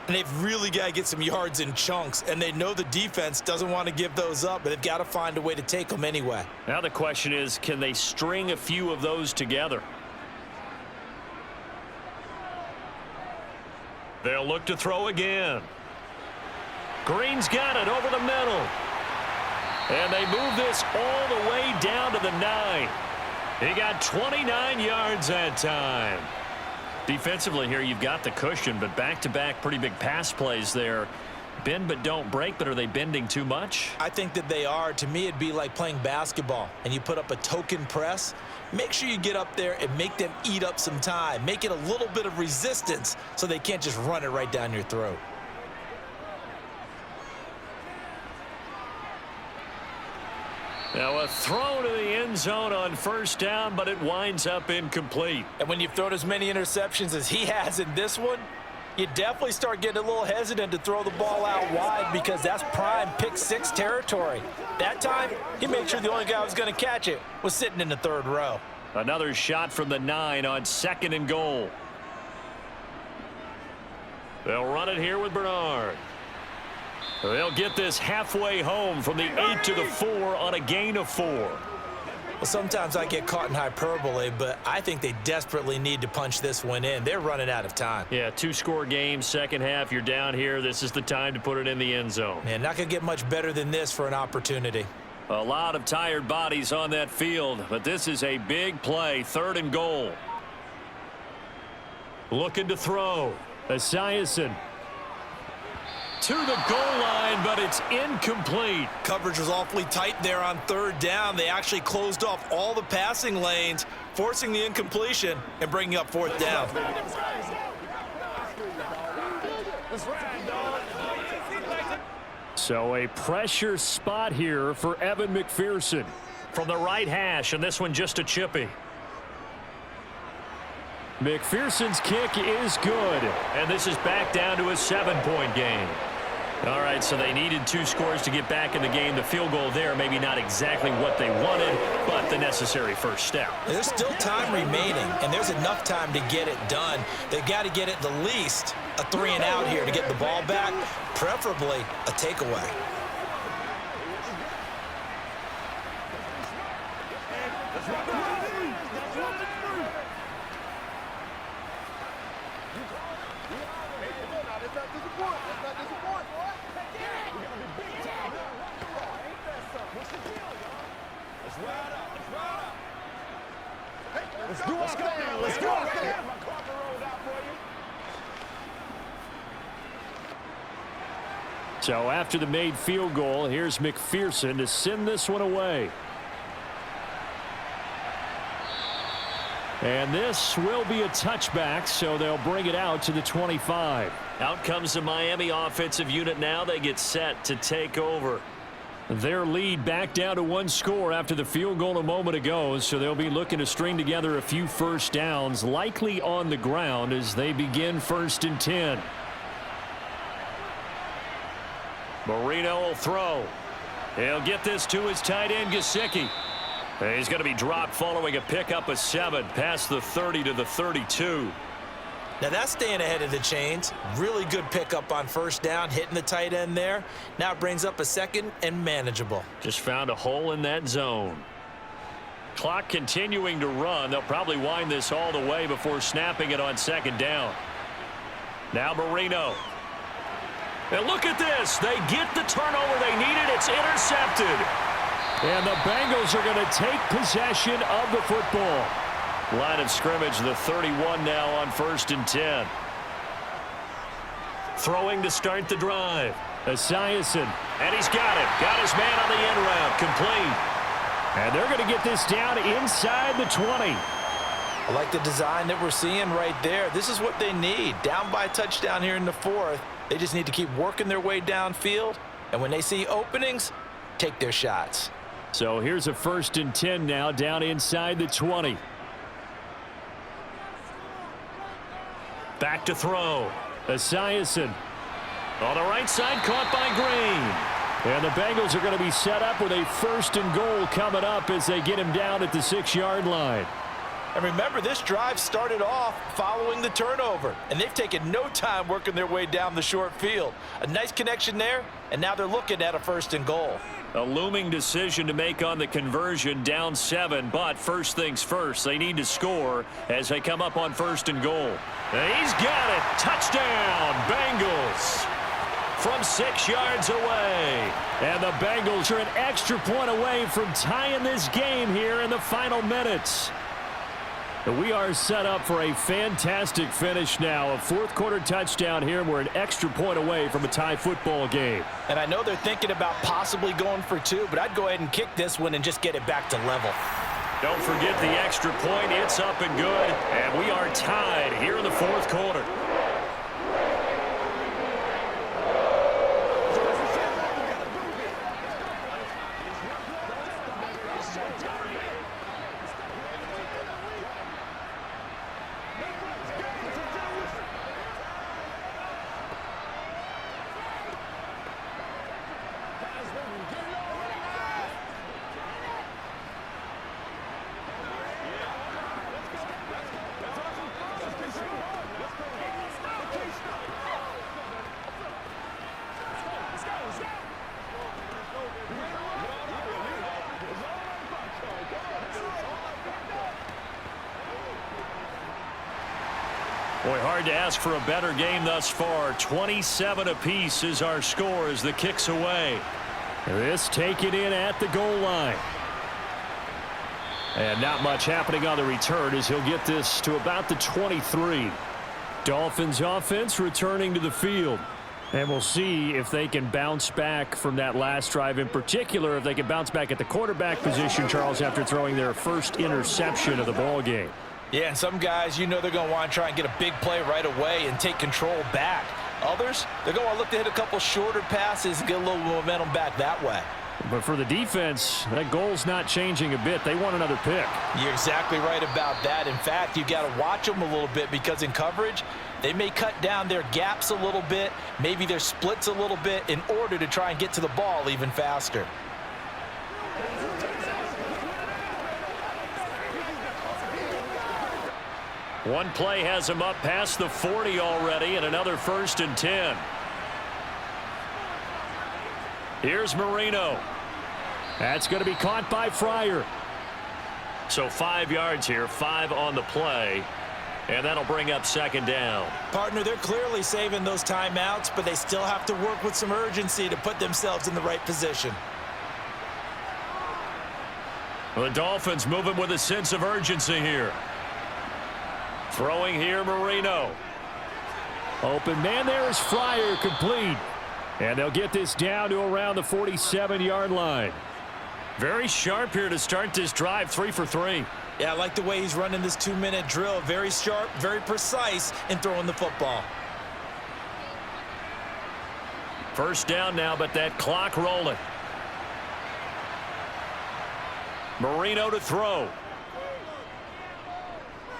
and they've really got to get some yards in chunks, and they know the defense doesn't want to give those up, but they've got to find a way to take them anyway. Now the question is, can they string a few of those together? They'll look to throw again. Green's got it over the middle. And they move this all the way down to the 9. He got 29 yards that time. Defensively here, you've got the cushion, but back-to-back pretty big pass plays there. Bend but don't break, but are they bending too much? I think that they are. To me, it'd be like playing basketball, and you put up a token press. Make sure you get up there and make them eat up some time. Make it a little bit of resistance so they can't just run it right down your throat. Now a throw to the end zone on first down, but it winds up incomplete. And when you've thrown as many interceptions as he has in this one, you definitely start getting a little hesitant to throw the ball out wide because that's prime pick-6 territory. That time, he made sure the only guy who was going to catch it was sitting in the 3rd row. Another shot from the 9 on 2nd and goal. They'll run it here with Bernard. They'll get this halfway home from the 8 to the 4 on a gain of 4. Well, sometimes I get caught in hyperbole, but I think they desperately need to punch this one in. They're running out of time. Yeah, 2-score game, second half, you're down here. This is the time to put it in the end zone. Man, not going to get much better than this for an opportunity. A lot of tired bodies on that field, but this is a big play, 3rd and goal. Looking to throw. Esiason. To the goal line, but it's incomplete. Coverage was awfully tight there on 3rd down. They actually closed off all the passing lanes, forcing the incompletion and bringing up 4th down. So a pressure spot here for Evan McPherson. From the right hash, and this one just a chippy. McPherson's kick is good. And this is back down to a 7-point game. All right, so they needed 2 scores to get back in the game. The field goal there, maybe not exactly what they wanted, but the necessary first step. There's still time remaining, and there's enough time to get it done. They've got to get at the least a 3-and-out here to get the ball back, preferably a takeaway. Let's go. So after the made field goal, here's McPherson to send this one away. And this will be a touchback, so they'll bring it out to the 25. Out comes the Miami offensive unit now. They get set to take over. Their lead back down to 1 score after the field goal a moment ago, so they'll be looking to string together a few first downs, likely on the ground as they begin 1st and 10. Marino will throw. He'll get this to his tight end, Gesicki. He's going to be dropped following a pickup of 7 past the 30 to the 32. Now that's staying ahead of the chains. Really good pickup on first down, hitting the tight end there. Now it brings up a 2nd and manageable. Just found a hole in that zone. Clock continuing to run. They'll probably wind this all the way before snapping it on 2nd down. Now Marino. And look at this. They get the turnover they needed. It's intercepted. And the Bengals are going to take possession of the football. Line of scrimmage, the 31 now on 1st and 10. Throwing to start the drive. Esiason. And he's got it. Got his man on the end route. Complete. And they're going to get this down inside the 20. I like the design that we're seeing right there. This is what they need. Down by a touchdown here in the 4th. They just need to keep working their way downfield. And when they see openings, take their shots. So here's a 1st and 10 now down inside the 20. Back to throw. Esiason. On the right side, caught by Green. And the Bengals are going to be set up with a 1st and goal coming up as they get him down at the 6-yard line. And remember, this drive started off following the turnover, and they've taken no time working their way down the short field. A nice connection there, and now they're looking at a 1st and goal. A looming decision to make on the conversion, down 7, but first things first, they need to score as they come up on 1st and goal. And he's got it. Touchdown, Bengals. From 6 yards away. And the Bengals are an extra point away from tying this game here in the final minutes. We are set up for a fantastic finish now. A 4th quarter touchdown here, and we're an extra point away from a tie football game. And I know they're thinking about possibly going for 2, but I'd go ahead and kick this one and just get it back to level. Don't forget the extra point. It's up and good, and we are tied here in the 4th quarter. Boy, hard to ask for a better game thus far. 27 apiece is our score as the kick's away. This taken in at the goal line. And not much happening on the return as he'll get this to about the 23. Dolphins offense returning to the field. And we'll see if they can bounce back from that last drive, in particular if they can bounce back at the quarterback position, Charles, after throwing their first interception of the ball game. Yeah, and some guys, you know they're going to want to try and get a big play right away and take control back. Others, they're going to look to hit a couple shorter passes and get a little momentum back that way. But for the defense, that goal's not changing a bit. They want another pick. You're exactly right about that. In fact, you got to watch them a little bit because in coverage, they may cut down their gaps a little bit, maybe their splits a little bit in order to try and get to the ball even faster. One play has him up past the 40 already, and another 1st and 10. Here's Marino. That's going to be caught by Fryer. So 5 yards here, 5 on the play, and that'll bring up 2nd down. Partner, they're clearly saving those timeouts, but they still have to work with some urgency to put themselves in the right position. Well, the Dolphins moving with a sense of urgency here. Throwing here, Marino. Open man there is Fryer, complete. And they'll get this down to around the 47-yard line. Very sharp here to start this drive, 3 for 3. Yeah, I like the way he's running this 2-minute drill. Very sharp, very precise in throwing the football. First down now, but that clock rolling. Marino to throw.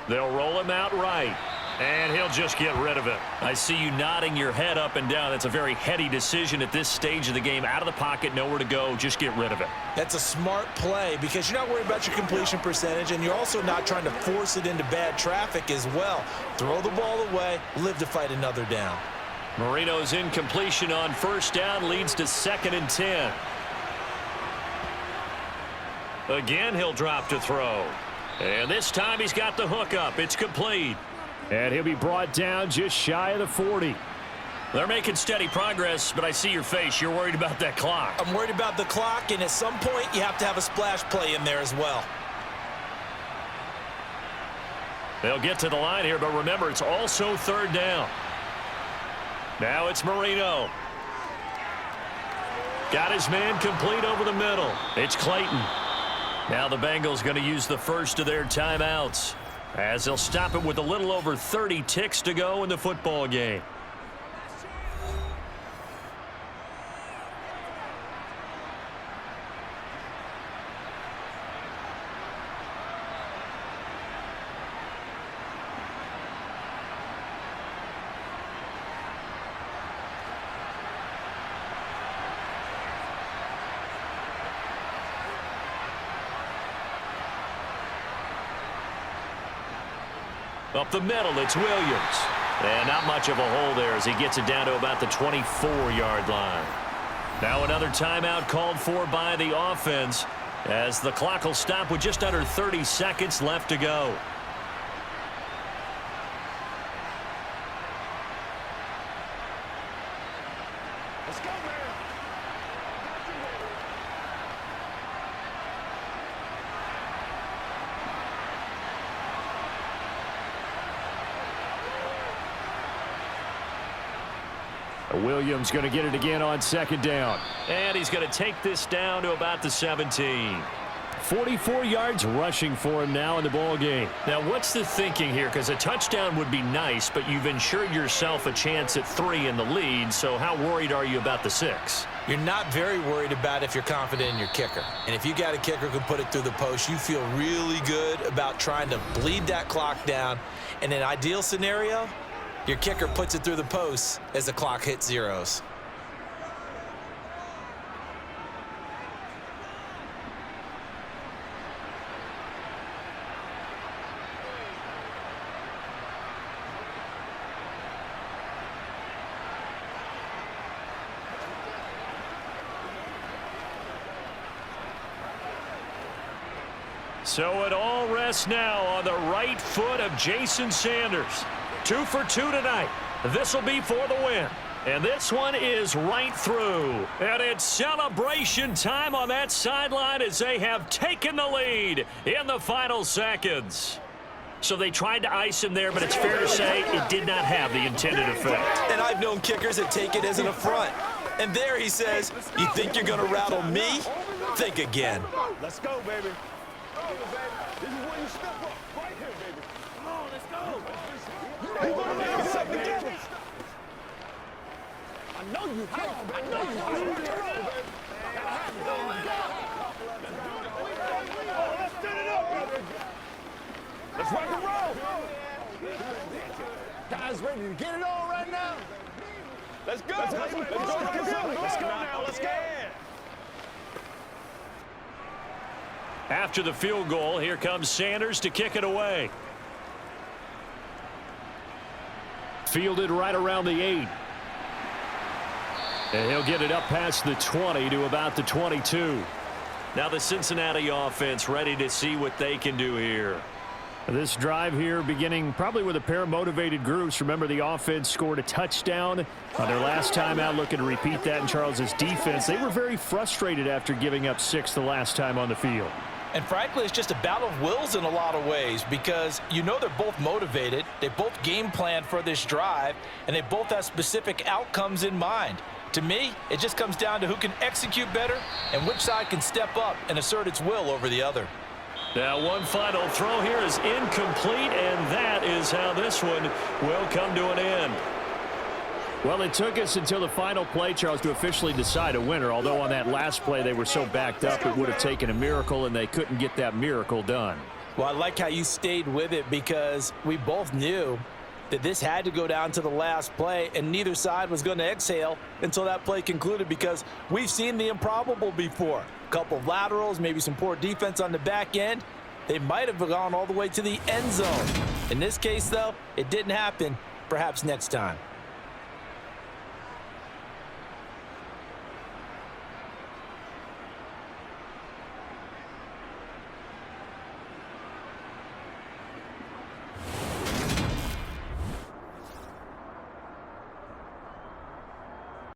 They'll roll him out right. And he'll just get rid of it. I see you nodding your head up and down. That's a very heady decision at this stage of the game. Out of the pocket, nowhere to go. Just get rid of it. That's a smart play because you're not worried about your completion percentage, and you're also not trying to force it into bad traffic as well. Throw the ball away, live to fight another down. Marino's incompletion on 1st down leads to 2nd and 10. Again, he'll drop to throw. And this time he's got the hook up. It's complete. And he'll be brought down just shy of the 40. They're making steady progress, but I see your face. You're worried about that clock. I'm worried about the clock, and at some point you have to have a splash play in there as well. They'll get to the line here, but remember, it's also 3rd down. Now it's Marino. Got his man complete over the middle. It's Clayton. Now the Bengals going to use the first of their timeouts, as they'll stop it with a little over 30 ticks to go in the football game. Up the middle, it's Williams. And not much of a hole there as he gets it down to about the 24-yard line. Now another timeout called for by the offense as the clock will stop with just under 30 seconds left to go. Let's go, man. Williams going to get it again on 2nd down. And he's going to take this down to about the 17. 44 yards rushing for him now in the ball game. Now, what's the thinking here? Because a touchdown would be nice, but you've ensured yourself a chance at 3 in the lead. So how worried are you about the 6? You're not very worried about if you're confident in your kicker. And if you got a kicker who can put it through the post, you feel really good about trying to bleed that clock down. In an ideal scenario, your kicker puts it through the post as the clock hits zeros. So it all rests now on the right foot of Jason Sanders. 2 for 2 tonight. This will be for the win. And this one is right through. And it's celebration time on that sideline as they have taken the lead in the final seconds. So they tried to ice him there, but it's fair to say it did not have the intended effect. And I've known kickers that take it as an affront. And there he says, you think you're going to rattle me? Think again. Let's go, baby. This is where you step up. Right here, baby. Come on, let's go. I know you can. I know you can. Let's set it up. Let's rock and roll. Guys ready to get it on right now? Let's go. Let's go now. Let's go. After the field goal, here comes Sanders to kick it away. Fielded right around the 8. And he'll get it up past the 20 to about the 22. Now the Cincinnati offense ready to see what they can do here. This drive here beginning probably with a pair of motivated groups. Remember, the offense scored a touchdown on their last time out. Looking to repeat that in Charles's defense. They were very frustrated after giving up 6 the last time on the field. And frankly, it's just a battle of wills in a lot of ways because you know they're both motivated. They both game planned for this drive, and they both have specific outcomes in mind. To me, it just comes down to who can execute better and which side can step up and assert its will over the other. Now one final throw here is incomplete, and that is how this one will come to an end. Well, it took us until the final play, Charles, to officially decide a winner, although on that last play they were so backed up it would have taken a miracle, and they couldn't get that miracle done. Well, I like how you stayed with it because we both knew that this had to go down to the last play, and neither side was going to exhale until that play concluded because we've seen the improbable before. A couple of laterals, maybe some poor defense on the back end. They might have gone all the way to the end zone. In this case, though, it didn't happen. Perhaps next time.